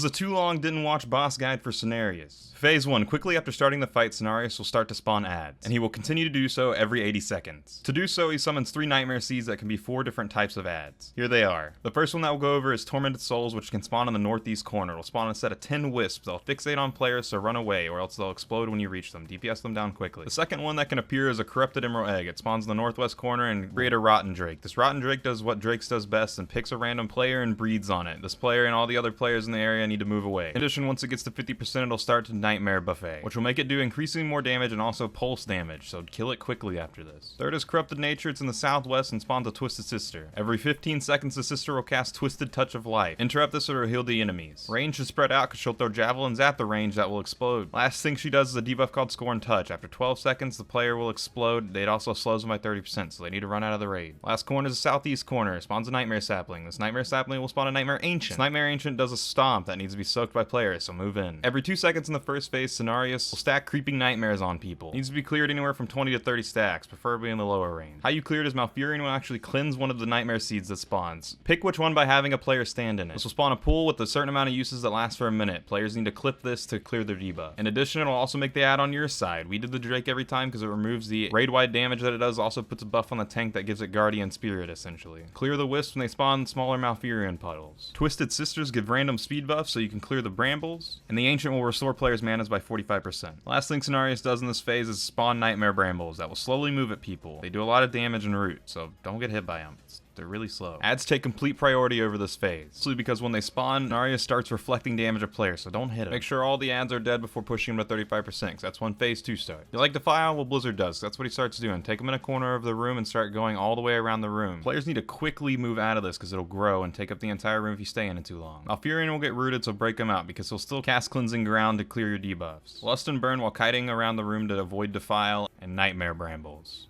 This is a too long didn't watch boss guide for Cenarius. Phase 1. Quickly after starting the fight, Cenarius will start to spawn ads, and he will continue to do so every 80 seconds. To do so, he summons 3 nightmare seeds that can be 4 different types of ads. Here they are. The first one that we'll go over is Tormented Souls, which can spawn in the northeast corner. It will spawn a set of 10 wisps. They'll fixate on players, so run away, or else they'll explode when you reach them. DPS them down quickly. The second one that can appear is a Corrupted Emerald Egg. It spawns in the northwest corner and create a Rotten Drake. This Rotten Drake does what Drakes does best and picks a random player and breeds on it. This player and all the other players in the area need to move away. In addition, once it gets to 50%, it'll start to Nightmare Buffet, which will make it do increasingly more damage and also pulse damage, so kill it quickly after this. Third is Corrupted Nature. It's in the southwest and spawns a Twisted Sister. Every 15 seconds, the sister will cast Twisted Touch of Life. Interrupt this or it'll heal the enemies. Range should spread out because she'll throw javelins at the range that will explode. Last thing she does is a debuff called Scorn Touch. After 12 seconds, the player will explode. It also slows them by 30%, so they need to run out of the raid. Last corner is the southeast corner. It spawns a Nightmare Sapling. This Nightmare Sapling will spawn a Nightmare Ancient. This Nightmare Ancient does a stomp that needs to be soaked by players, so move in. Every 2 seconds in the first phase, Cenarius will stack Creeping Nightmares on people. It needs to be cleared anywhere from 20 to 30 stacks, preferably in the lower range. How you clear it is Malfurion will actually cleanse one of the Nightmare Seeds that spawns. Pick which one by having a player stand in it. This will spawn a pool with a certain amount of uses that last for a minute. Players need to clip this to clear their debuff. In addition, it'll also make the ad on your side. We did the Drake every time because it removes the raid-wide damage that it does, also puts a buff on the tank that gives it Guardian Spirit, essentially. Clear the wisps when they spawn smaller Malfurion puddles. Twisted Sisters give random speed buffs so you can clear the brambles, and the Ancient will restore players' manas by 45%. Last thing Cenarius does in this phase is spawn Nightmare Brambles that will slowly move at people. They do a lot of damage en route, so don't get hit by them. They're really slow. Ads take complete priority over this phase, mostly because when they spawn, Cenarius starts reflecting damage of players, so don't hit them. Make sure all the ads are dead before pushing them to 35%, because that's when phase 2 starts. You like Defile? Well, Blizzard does. That's what he starts doing. Take them in a corner of the room and start going all the way around the room. Players need to quickly move out of this because it'll grow and take up the entire room if you stay in it too long. Malfurion will get rooted, so break him out because he'll still cast Cleansing Ground to clear your debuffs. Lust and Burn while kiting around the room to avoid Defile, and Nightmare Brambles.